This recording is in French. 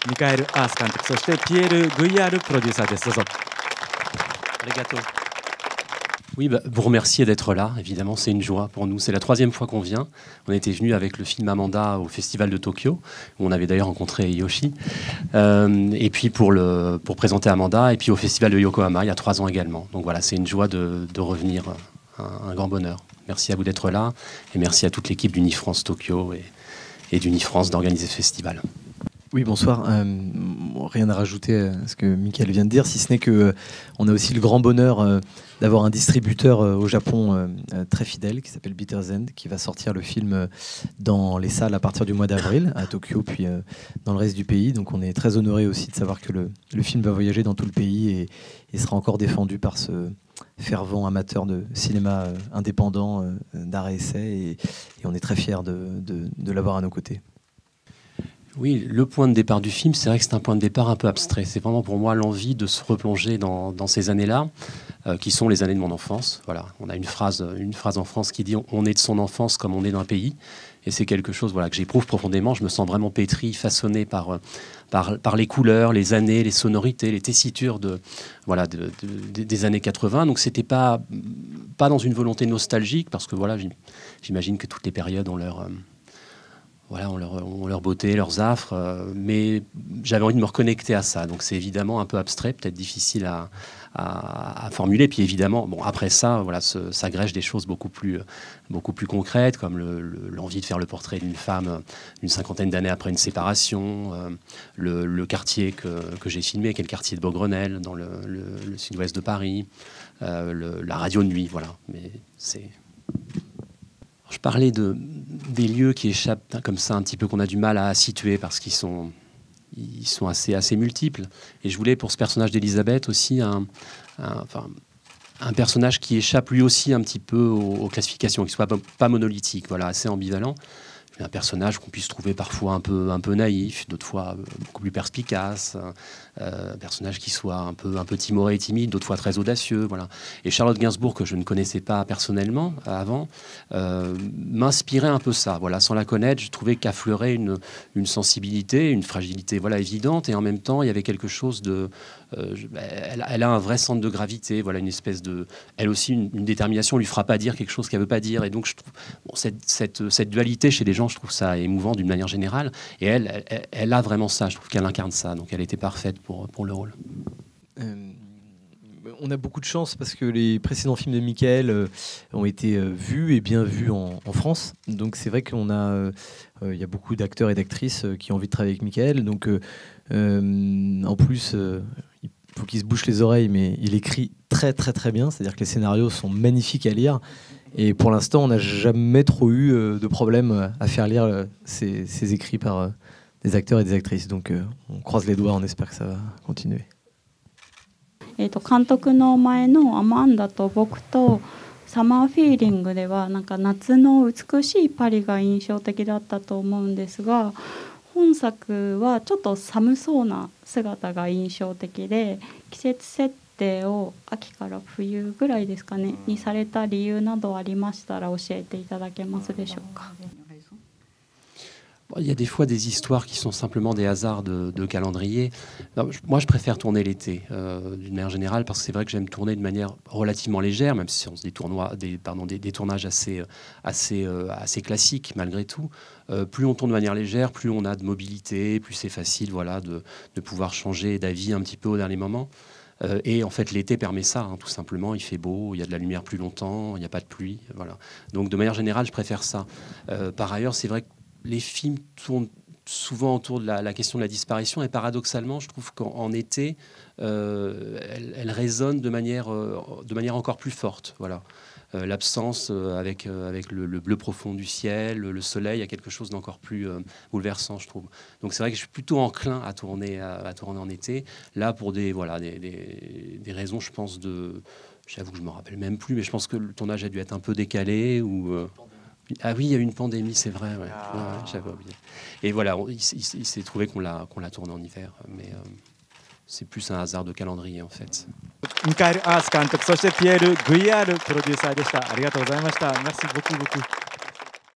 ミカエル・アース監督、そしてピエール・グイヤールプロデューサーです。どうぞ。Arigato. Oui, vous remercier d'être là, évidemment, c'est une joie pour nous. C'est la 3e fois qu'on vient. On était venu avec le film Amanda au Festival de Tokyo, où on avait d'ailleurs rencontré Yoshi. Et puis pour présenter Amanda, et puis au Festival de Yokohama, il y a 3 ans également. Donc voilà, c'est une joie de revenir, un grand bonheur. Merci à vous d'être là, et merci à toute l'équipe d'Unifrance Tokyo et d'Unifrance d'organiser ce festival. Oui, bonsoir. Rien à rajouter à ce que Michael vient de dire, si ce n'est que on a aussi le grand bonheur d'avoir un distributeur au Japon très fidèle qui s'appelle Bitter End, qui va sortir le film dans les salles à partir du mois d'avril à Tokyo, puis dans le reste du pays. Donc on est très honoré aussi de savoir que le film va voyager dans tout le pays et sera encore défendu par ce fervent amateur de cinéma indépendant, d'art et essai. Et on est très fiers de l'avoir à nos côtés. Oui, le point de départ du film, c'est vrai que c'est un point de départ un peu abstrait. C'est vraiment pour moi l'envie de se replonger dans ces années-là, qui sont les années de mon enfance. Voilà, on a une phrase en France qui dit « on est de son enfance comme on est d'un pays ». Et c'est quelque chose que j'éprouve profondément. Je me sens vraiment pétri, façonné par les couleurs, les années, les sonorités, les tessitures des années 80. Donc c'était pas dans une volonté nostalgique, parce que j'imagine que toutes les périodes ont leur beauté, leurs affres, mais j'avais envie de me reconnecter à ça. Donc c'est évidemment un peu abstrait, peut-être difficile à formuler. Puis évidemment, après ça, s'agrègent des choses beaucoup plus concrètes, comme l'envie de faire le portrait d'une femme d'une 50aine d'années après une séparation, le quartier que j'ai filmé, qui est le quartier de Beaugrenelle, dans le sud-ouest de Paris, la radio de nuit, voilà. Mais c'est... Je parlais des lieux qui échappent comme ça un petit peu, qu'on a du mal à situer parce qu'ils sont assez multiples. Et je voulais pour ce personnage d'Elisabeth aussi un personnage qui échappe lui aussi un petit peu aux classifications, qui soit pas monolithique, assez ambivalent. Un personnage qu'on puisse trouver parfois un peu naïf, d'autres fois beaucoup plus perspicace, un personnage qui soit un peu timoré et timide, d'autres fois très audacieux, voilà. Et Charlotte Gainsbourg, que je ne connaissais pas personnellement avant, m'inspirait un peu ça, sans la connaître. Je trouvais qu'affleurait une sensibilité, une fragilité, évidente, et en même temps il y avait quelque chose de... elle a un vrai centre de gravité, une espèce de... Elle aussi, une détermination, lui fera pas dire quelque chose qu'elle veut pas dire, et donc je trouve cette dualité chez les gens, je trouve ça émouvant d'une manière générale, et elle a vraiment ça, je trouve qu'elle incarne ça, donc elle était parfaite pour le rôle. On a beaucoup de chance parce que les précédents films de Michael ont été vus et bien vus en France, donc c'est vrai qu'on a il y a beaucoup d'acteurs et d'actrices qui ont envie de travailler avec Michael, donc en plus il faut qu'il se bouche les oreilles, mais il écrit très très très bien, c'est-à-dire que les scénarios sont magnifiques à lire. Et pour l'instant, on n'a jamais trop eu de problème à faire lire ces écrits par des acteurs et des actrices. Donc on croise les doigts, on espère que ça va continuer. 監督の前のアマンダと僕とサマーフィーリングでは夏の美しいパリが印象的だったと思うんですが、本作はちょっと寒そうな姿が印象的で、季節設定を秋から冬ぐらいですかねにされた理由などありましたら教えていただけますでしょうか。Il y a des fois des histoires qui sont simplement des hasards de calendrier. Non, moi, je préfère tourner l'été, d'une manière générale, parce que c'est vrai que j'aime tourner de manière relativement légère, même si on se des tournages assez classiques malgré tout. Plus on tourne de manière légère, plus on a de mobilité, plus c'est facile de pouvoir changer d'avis un petit peu au dernier moment. Et en fait, l'été permet ça, tout simplement. Il fait beau, il y a de la lumière plus longtemps, il n'y a pas de pluie. Voilà. Donc, de manière générale, je préfère ça. Par ailleurs, c'est vrai que les films tournent souvent autour de la question de la disparition, et paradoxalement, je trouve qu'en été, elle résonne de manière encore plus forte. Voilà. L'absence avec le bleu profond du ciel, le soleil, il y a quelque chose d'encore plus bouleversant, je trouve. Donc c'est vrai que je suis plutôt enclin à tourner en été. Là, pour des raisons, je pense, j'avoue que je ne me rappelle même plus, mais je pense que le tournage a dû être un peu décalé ou... Ah oui, il y a eu une pandémie, c'est vrai. Ouais. J'avais oublié. Et voilà, il s'est trouvé qu'on l'a tourné en hiver, mais c'est plus un hasard de calendrier en fait. ミカエル・アース監督、そしてピエール・グイヤールプロデューサーでした。ありがとうございました。Merci beaucoup beaucoup.